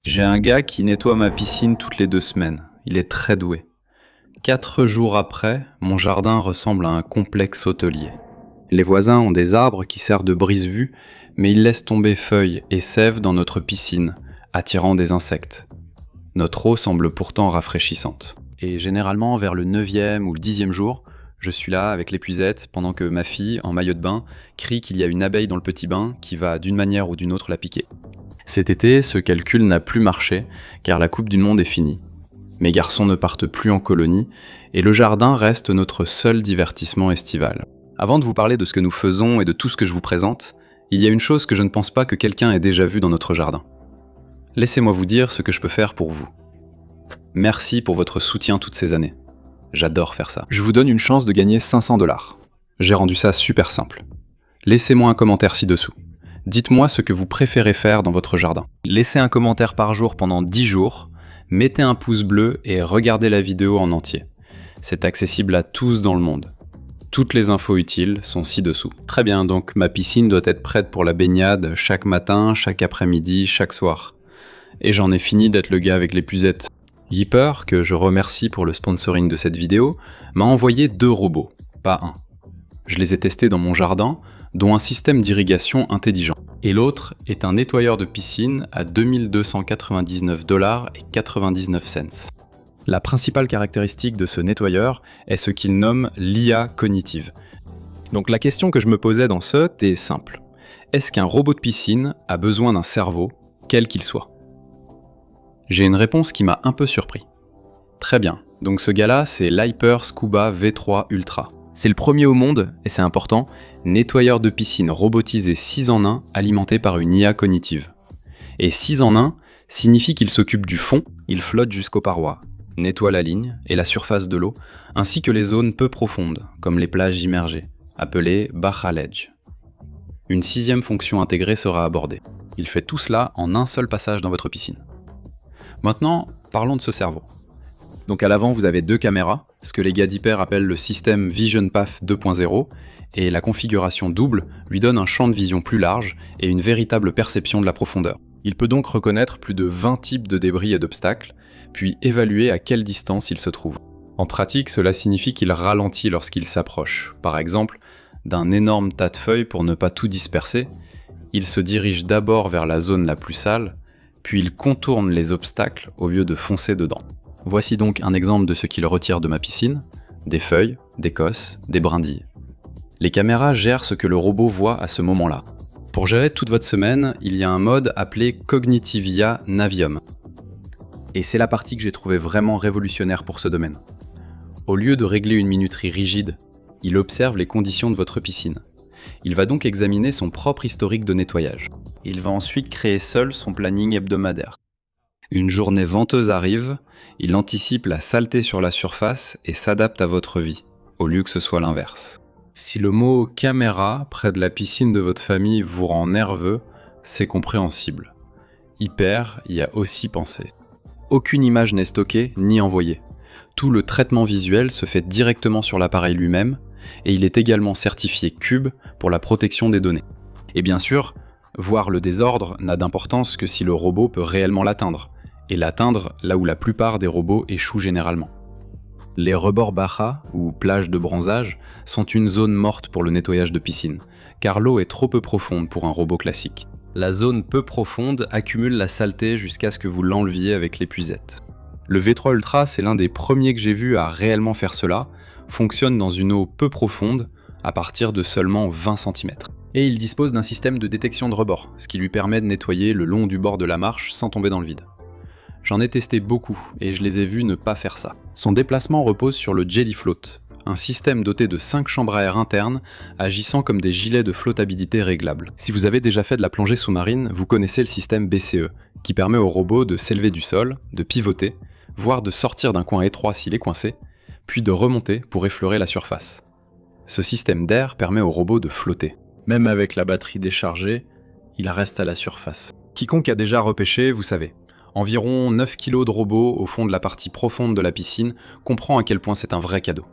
J'ai un gars qui nettoie ma piscine toutes les 2 semaines. Il est très doué. 4 jours après, mon jardin ressemble à un complexe hôtelier. Les voisins ont des arbres qui servent de brise-vue, mais ils laissent tomber feuilles et sève dans notre piscine, attirant des insectes. Notre eau semble pourtant rafraîchissante. Et généralement, vers le 9e ou le 10e jour, je suis là avec l'épuisette pendant que ma fille, en maillot de bain, crie qu'il y a une abeille dans le petit bain qui va d'une manière ou d'une autre la piquer. Cet été, ce calcul n'a plus marché, car la Coupe du Monde est finie. Mes garçons ne partent plus en colonie, et le jardin reste notre seul divertissement estival. Avant de vous parler de ce que nous faisons et de tout ce que je vous présente, il y a une chose que je ne pense pas que quelqu'un ait déjà vue dans notre jardin. Laissez-moi vous dire ce que je peux faire pour vous. Merci pour votre soutien toutes ces années. J'adore faire ça. Je vous donne une chance de gagner 500 $. J'ai rendu ça super simple. Laissez-moi un commentaire ci-dessous. Dites-moi ce que vous préférez faire dans votre jardin. Laissez un commentaire par jour pendant 10 jours, mettez un pouce bleu et regardez la vidéo en entier. C'est accessible à tous dans le monde. Toutes les infos utiles sont ci-dessous. Très bien, donc ma piscine doit être prête pour la baignade chaque matin, chaque après-midi, chaque soir. Et j'en ai fini d'être le gars avec l'épuisette. Yipper, que je remercie pour le sponsoring de cette vidéo, m'a envoyé 2 robots, pas un. Je les ai testés dans mon jardin, dont un système d'irrigation intelligent. Et l'autre est un nettoyeur de piscine à 2299,99 $. La principale caractéristique de ce nettoyeur est ce qu'il nomme l'IA cognitive. Donc la question que je me posais dans ce est simple. Est-ce qu'un robot de piscine a besoin d'un cerveau, quel qu'il soit ? J'ai une réponse qui m'a un peu surpris. Très bien, donc ce gars-là, c'est l'Hyper Scuba V3 Ultra. C'est le premier au monde, et c'est important, nettoyeur de piscine robotisé 6 en 1 alimenté par une IA cognitive. Et 6 en 1 signifie qu'il s'occupe du fond, il flotte jusqu'aux parois, nettoie la ligne et la surface de l'eau, ainsi que les zones peu profondes, comme les plages immergées, appelées Baja Ledge. Une 6e fonction intégrée sera abordée. Il fait tout cela en un seul passage dans votre piscine. Maintenant, parlons de ce cerveau. Donc à l'avant, vous avez 2 caméras, ce que les gars d'Hyper appellent le système Vision Path 2.0, et la configuration double lui donne un champ de vision plus large et une véritable perception de la profondeur. Il peut donc reconnaître plus de 20 types de débris et d'obstacles, puis évaluer à quelle distance il se trouve. En pratique, cela signifie qu'il ralentit lorsqu'il s'approche. Par exemple, d'un énorme tas de feuilles pour ne pas tout disperser, il se dirige d'abord vers la zone la plus sale, puis il contourne les obstacles au lieu de foncer dedans. Voici donc un exemple de ce qu'il retire de ma piscine, des feuilles, des cosses, des brindilles. Les caméras gèrent ce que le robot voit à ce moment-là. Pour gérer toute votre semaine, il y a un mode appelé Cognitivia Navium. Et c'est la partie que j'ai trouvée vraiment révolutionnaire pour ce domaine. Au lieu de régler une minuterie rigide, il observe les conditions de votre piscine. Il va donc examiner son propre historique de nettoyage. Il va ensuite créer seul son planning hebdomadaire. Une journée venteuse arrive, il anticipe la saleté sur la surface et s'adapte à votre vie, au lieu que ce soit l'inverse. Si le mot « caméra » près de la piscine de votre famille vous rend nerveux, c'est compréhensible. Hyper y a aussi pensé. Aucune image n'est stockée ni envoyée. Tout le traitement visuel se fait directement sur l'appareil lui-même, et il est également certifié Cube pour la protection des données. Et bien sûr, voir le désordre n'a d'importance que si le robot peut réellement l'atteindre, et l'atteindre là où la plupart des robots échouent généralement. Les rebords Baja, ou plages de bronzage, sont une zone morte pour le nettoyage de piscine, car l'eau est trop peu profonde pour un robot classique. La zone peu profonde accumule la saleté jusqu'à ce que vous l'enleviez avec l'épuisette. Le V3 Ultra, c'est l'un des premiers que j'ai vu à réellement faire cela, fonctionne dans une eau peu profonde, à partir de seulement 20 cm. Et il dispose d'un système de détection de rebord, ce qui lui permet de nettoyer le long du bord de la marche sans tomber dans le vide. J'en ai testé beaucoup, et je les ai vus ne pas faire ça. Son déplacement repose sur le Jelly Float, un système doté de 5 chambres à air internes, agissant comme des gilets de flottabilité réglables. Si vous avez déjà fait de la plongée sous-marine, vous connaissez le système BCE, qui permet au robot de s'élever du sol, de pivoter, voire de sortir d'un coin étroit s'il est coincé, puis de remonter pour effleurer la surface. Ce système d'air permet au robot de flotter. Même avec la batterie déchargée, il reste à la surface. Quiconque a déjà repêché, vous savez. Environ 9 kg de robot au fond de la partie profonde de la piscine comprend à quel point c'est un vrai cadeau.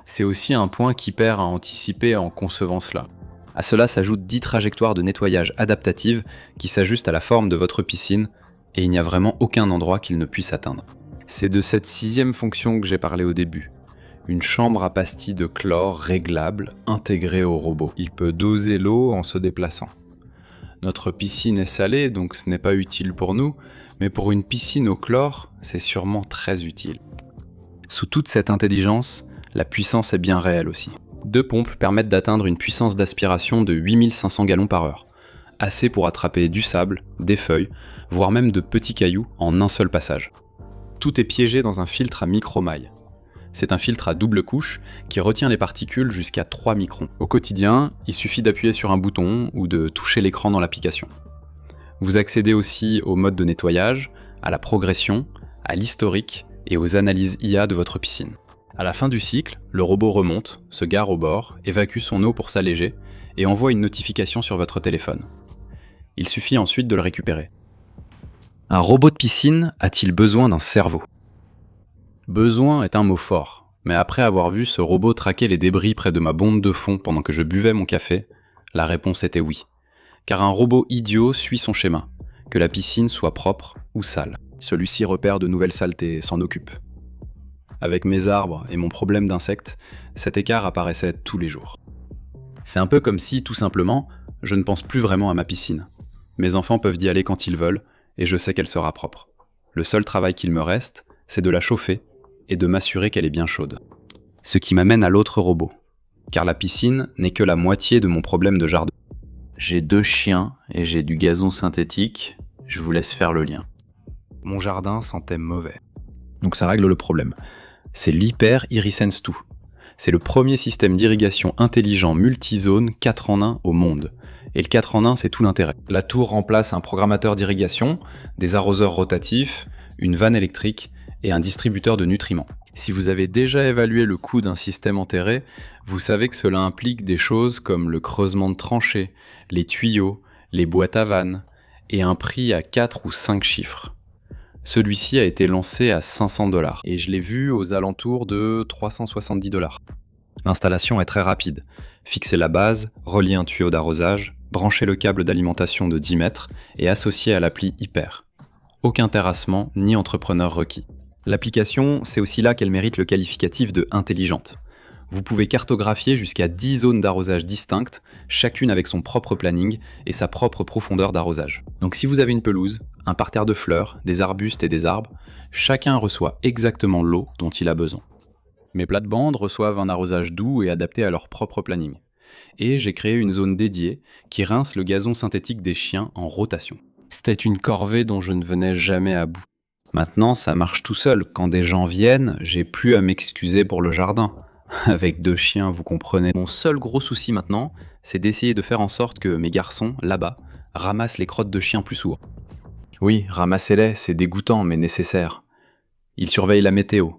C'est aussi un point qu'Hyper a anticipé en concevant cela. À cela s'ajoutent 10 trajectoires de nettoyage adaptatives qui s'ajustent à la forme de votre piscine et il n'y a vraiment aucun endroit qu'il ne puisse atteindre. C'est de cette 6e fonction que j'ai parlé au début. Une chambre à pastilles de chlore réglable intégrée au robot. Il peut doser l'eau en se déplaçant. Notre piscine est salée, donc ce n'est pas utile pour nous, mais pour une piscine au chlore, c'est sûrement très utile. Sous toute cette intelligence, la puissance est bien réelle aussi. 2 pompes permettent d'atteindre une puissance d'aspiration de 8500 gallons par heure. Assez pour attraper du sable, des feuilles, voire même de petits cailloux en un seul passage. Tout est piégé dans un filtre à micromailles. C'est un filtre à double couche qui retient les particules jusqu'à 3 microns. Au quotidien, il suffit d'appuyer sur un bouton ou de toucher l'écran dans l'application. Vous accédez aussi au mode de nettoyage, à la progression, à l'historique et aux analyses IA de votre piscine. À la fin du cycle, le robot remonte, se gare au bord, évacue son eau pour s'alléger et envoie une notification sur votre téléphone. Il suffit ensuite de le récupérer. Un robot de piscine a-t-il besoin d'un cerveau ? Besoin est un mot fort, mais après avoir vu ce robot traquer les débris près de ma bonde de fond pendant que je buvais mon café, la réponse était oui. Car un robot idiot suit son schéma, que la piscine soit propre ou sale. Celui-ci repère de nouvelles saletés et s'en occupe. Avec mes arbres et mon problème d'insectes, cet écart apparaissait tous les jours. C'est un peu comme si, tout simplement, je ne pense plus vraiment à ma piscine. Mes enfants peuvent y aller quand ils veulent, et je sais qu'elle sera propre. Le seul travail qu'il me reste, c'est de la chauffer et de m'assurer qu'elle est bien chaude. Ce qui m'amène à l'autre robot, car la piscine n'est que la moitié de mon problème de jardin. J'ai 2 chiens et j'ai du gazon synthétique, je vous laisse faire le lien. Mon jardin sentait mauvais. Donc ça règle le problème. C'est l'Hyper Irisense 2. C'est le premier système d'irrigation intelligent multizone 4 en 1 au monde. Et le 4 en 1, c'est tout l'intérêt. La tour remplace un programmateur d'irrigation, des arroseurs rotatifs, une vanne électrique et un distributeur de nutriments. Si vous avez déjà évalué le coût d'un système enterré, vous savez que cela implique des choses comme le creusement de tranchées, les tuyaux, les boîtes à vannes, et un prix à 4 ou 5 chiffres. Celui-ci a été lancé à 500 $, et je l'ai vu aux alentours de 370 $. L'installation est très rapide. Fixer la base, relier un tuyau d'arrosage, brancher le câble d'alimentation de 10 mètres et associer à l'appli Hyper. Aucun terrassement ni entrepreneur requis. L'application, c'est aussi là qu'elle mérite le qualificatif de intelligente. Vous pouvez cartographier jusqu'à 10 zones d'arrosage distinctes, chacune avec son propre planning et sa propre profondeur d'arrosage. Donc si vous avez une pelouse, un parterre de fleurs, des arbustes et des arbres, chacun reçoit exactement l'eau dont il a besoin. Mes plates-bandes reçoivent un arrosage doux et adapté à leur propre planning. Et j'ai créé une zone dédiée qui rince le gazon synthétique des chiens en rotation. C'était une corvée dont je ne venais jamais à bout. Maintenant, ça marche tout seul. Quand des gens viennent, j'ai plus à m'excuser pour le jardin. Avec 2 chiens, vous comprenez. Mon seul gros souci maintenant, c'est d'essayer de faire en sorte que mes garçons, là-bas, ramassent les crottes de chiens plus souvent. Oui, ramassez-les, c'est dégoûtant mais nécessaire. Ils surveillent la météo.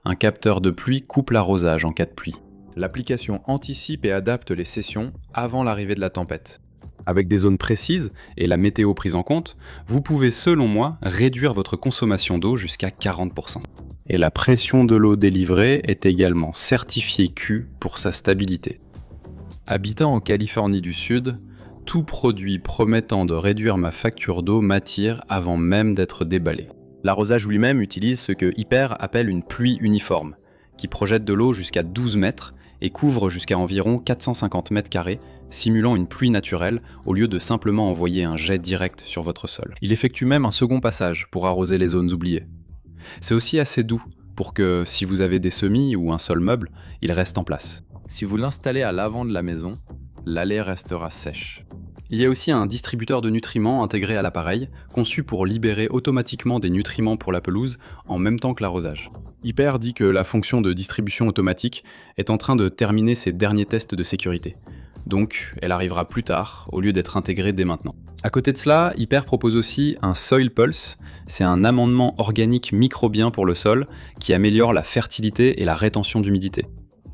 Un capteur de pluie coupe l'arrosage en cas de pluie. L'application anticipe et adapte les sessions avant l'arrivée de la tempête. Avec des zones précises et la météo prise en compte, vous pouvez, selon moi, réduire votre consommation d'eau jusqu'à 40%. Et la pression de l'eau délivrée est également certifiée Q pour sa stabilité. Habitant en Californie du Sud, tout produit promettant de réduire ma facture d'eau m'attire avant même d'être déballé. L'arrosage lui-même utilise ce que Hyper appelle une pluie uniforme, qui projette de l'eau jusqu'à 12 mètres et couvre jusqu'à environ 450 mètres carrés, simulant une pluie naturelle au lieu de simplement envoyer un jet direct sur votre sol. Il effectue même un second passage pour arroser les zones oubliées. C'est aussi assez doux pour que, si vous avez des semis ou un sol meuble, il reste en place. Si vous l'installez à l'avant de la maison, l'allée restera sèche. Il y a aussi un distributeur de nutriments intégré à l'appareil, conçu pour libérer automatiquement des nutriments pour la pelouse en même temps que l'arrosage. Hyper dit que la fonction de distribution automatique est en train de terminer ses derniers tests de sécurité. Donc, elle arrivera plus tard, au lieu d'être intégrée dès maintenant. À côté de cela, Hyper propose aussi un Soil Pulse. C'est un amendement organique microbien pour le sol qui améliore la fertilité et la rétention d'humidité.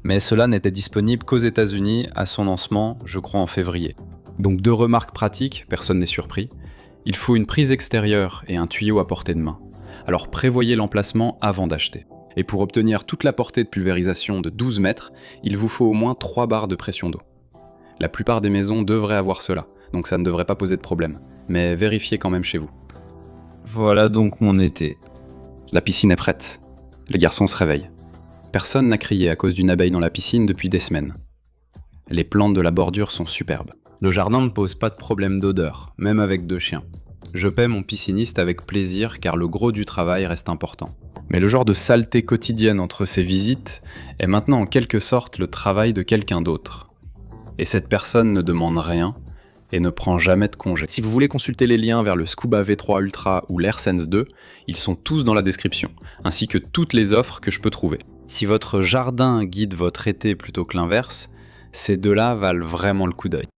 Mais cela n'était disponible qu'aux États-Unis à son lancement, je crois en février. Donc 2 remarques pratiques, personne n'est surpris. Il faut une prise extérieure et un tuyau à portée de main. Alors prévoyez l'emplacement avant d'acheter. Et pour obtenir toute la portée de pulvérisation de 12 mètres, il vous faut au moins 3 bars de pression d'eau. La plupart des maisons devraient avoir cela, donc ça ne devrait pas poser de problème. Mais vérifiez quand même chez vous. Voilà donc mon été. La piscine est prête. Les garçons se réveillent. Personne n'a crié à cause d'une abeille dans la piscine depuis des semaines. Les plantes de la bordure sont superbes. Le jardin ne pose pas de problème d'odeur, même avec 2 chiens. Je paie mon pisciniste avec plaisir car le gros du travail reste important. Mais le genre de saleté quotidienne entre ces visites est maintenant en quelque sorte le travail de quelqu'un d'autre. Et cette personne ne demande rien et ne prend jamais de congé. Si vous voulez consulter les liens vers le Scuba V3 Ultra ou l'AirSense 2, ils sont tous dans la description, ainsi que toutes les offres que je peux trouver. Si votre jardin guide votre été plutôt que l'inverse, ces deux-là valent vraiment le coup d'œil.